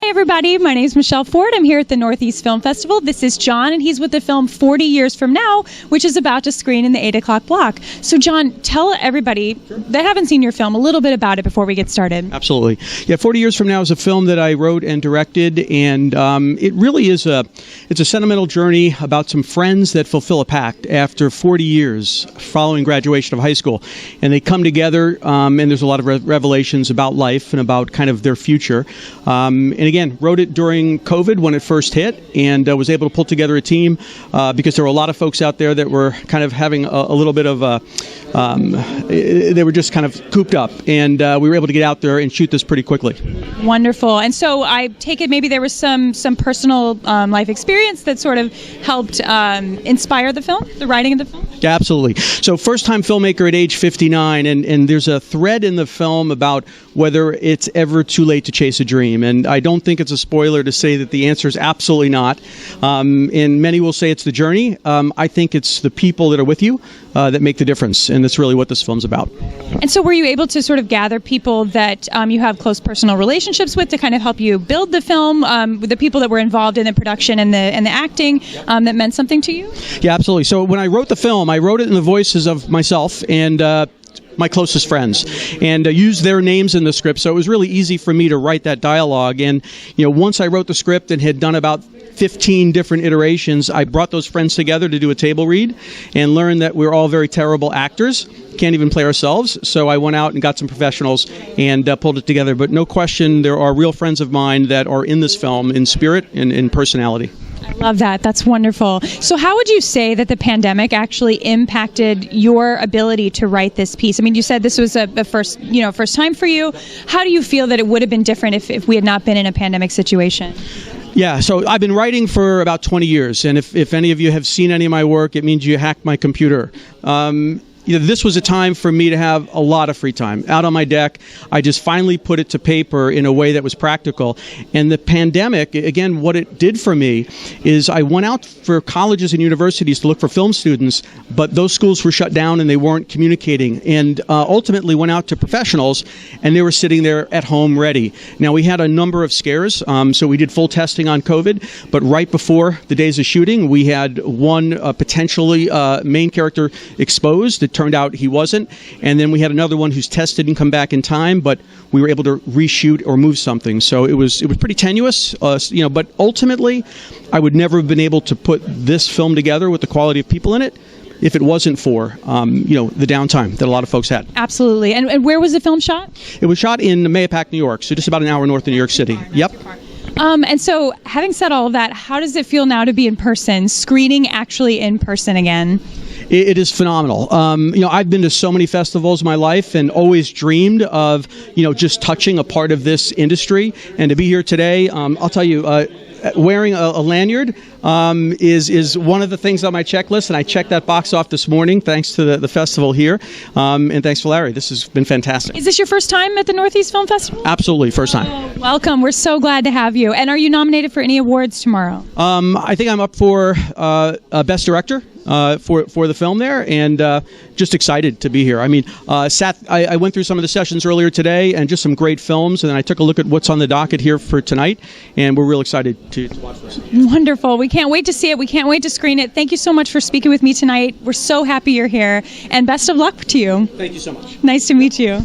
everybody. My name is Michelle Ford. I'm here at the Northeast Film Festival. This is John, and he's with the film 40 Years From Now, which is about to screen in the 8 o'clock block. So, John, tell everybody that haven't seen your film a little bit about it before we get started. Absolutely. Yeah, 40 Years From Now is a film that I wrote and directed, and it really is it's a sentimental journey about some friends that fulfill a pact after 40 years following graduation of high school. And they come together, and there's a lot of revelations about life and about kind of their future. And again, wrote it during COVID when it first hit, and was able to pull together a team because there were a lot of folks out there that were kind of having a little bit of they were just kind of cooped up, and we were able to get out there and shoot this pretty quickly. Wonderful. And so I take it maybe there was some personal life experience that sort of helped inspire the film, the writing of the film? Yeah, absolutely. So first-time filmmaker at age 59, and there's a thread in the film about whether it's ever too late to chase a dream. And I don't think it's a spoiler to say that the answer is absolutely not. And many will say it's the journey. I think it's the people that are with you that make the difference, and that's really what this film's about. And so were you able to sort of gather people that you have close personal relationships with to kind of help you build the film, the people that were involved in the production and the acting that meant something to you? Yeah, absolutely. So when I wrote the film, I wrote it in the voices of myself and my closest friends, and used their names in the script. So it was really easy for me to write that dialogue. And once I wrote the script and had done about 15 different iterations, I brought those friends together to do a table read and learned that we're all very terrible actors, can't even play ourselves. So I went out and got some professionals and pulled it together. But no question, there are real friends of mine that are in this film in spirit and in personality. I love that. That's wonderful. So how would you say that the pandemic actually impacted your ability to write this piece? I mean, you said this was a first time for you. How do you feel that it would have been different if we had not been in a pandemic situation? Yeah, so I've been writing for about 20 years, and if any of you have seen any of my work, it means you hacked my computer. This was a time for me to have a lot of free time out on my deck. I just finally put it to paper in a way that was practical. And the pandemic, again, what it did for me is I went out for colleges and universities to look for film students, but those schools were shut down and they weren't communicating. And ultimately went out to professionals, and they were sitting there at home ready. Now, we had a number of scares, so we did full testing on COVID, but right before the days of shooting, we had one potentially main character exposed. It turned out he wasn't, and then we had another one who's tested and come back in time, but we were able to reshoot or move something. So it was pretty tenuous, but ultimately I would never have been able to put this film together with the quality of people in it if it wasn't for the downtime that a lot of folks had. Absolutely. And where was the film shot? It was shot in Mahopac, New York, so just about an hour north of New York City. Yep. And so, having said all of that, how does it feel now to be in person, screening actually in person again? It is phenomenal. I've been to so many festivals in my life and always dreamed of, just touching a part of this industry. And to be here today, I'll tell you, wearing a lanyard is one of the things on my checklist, and I checked that box off this morning thanks to the festival here, and thanks to Larry. This has been fantastic. Is this your first time at the Northeast Film Festival? Absolutely, first time. Oh, welcome. We're so glad to have you. And are you nominated for any awards tomorrow? I think I'm up for Best Director for the film there, and just excited to be here. I mean, I went through some of the sessions earlier today, and just some great films, and then I took a look at what's on the docket here for tonight, and we're real excited to watch this. Wonderful. We can't wait to see it. We can't wait to screen it. Thank you so much for speaking with me tonight. We're so happy you're here, and best of luck to you. Thank you so much. Nice to meet you.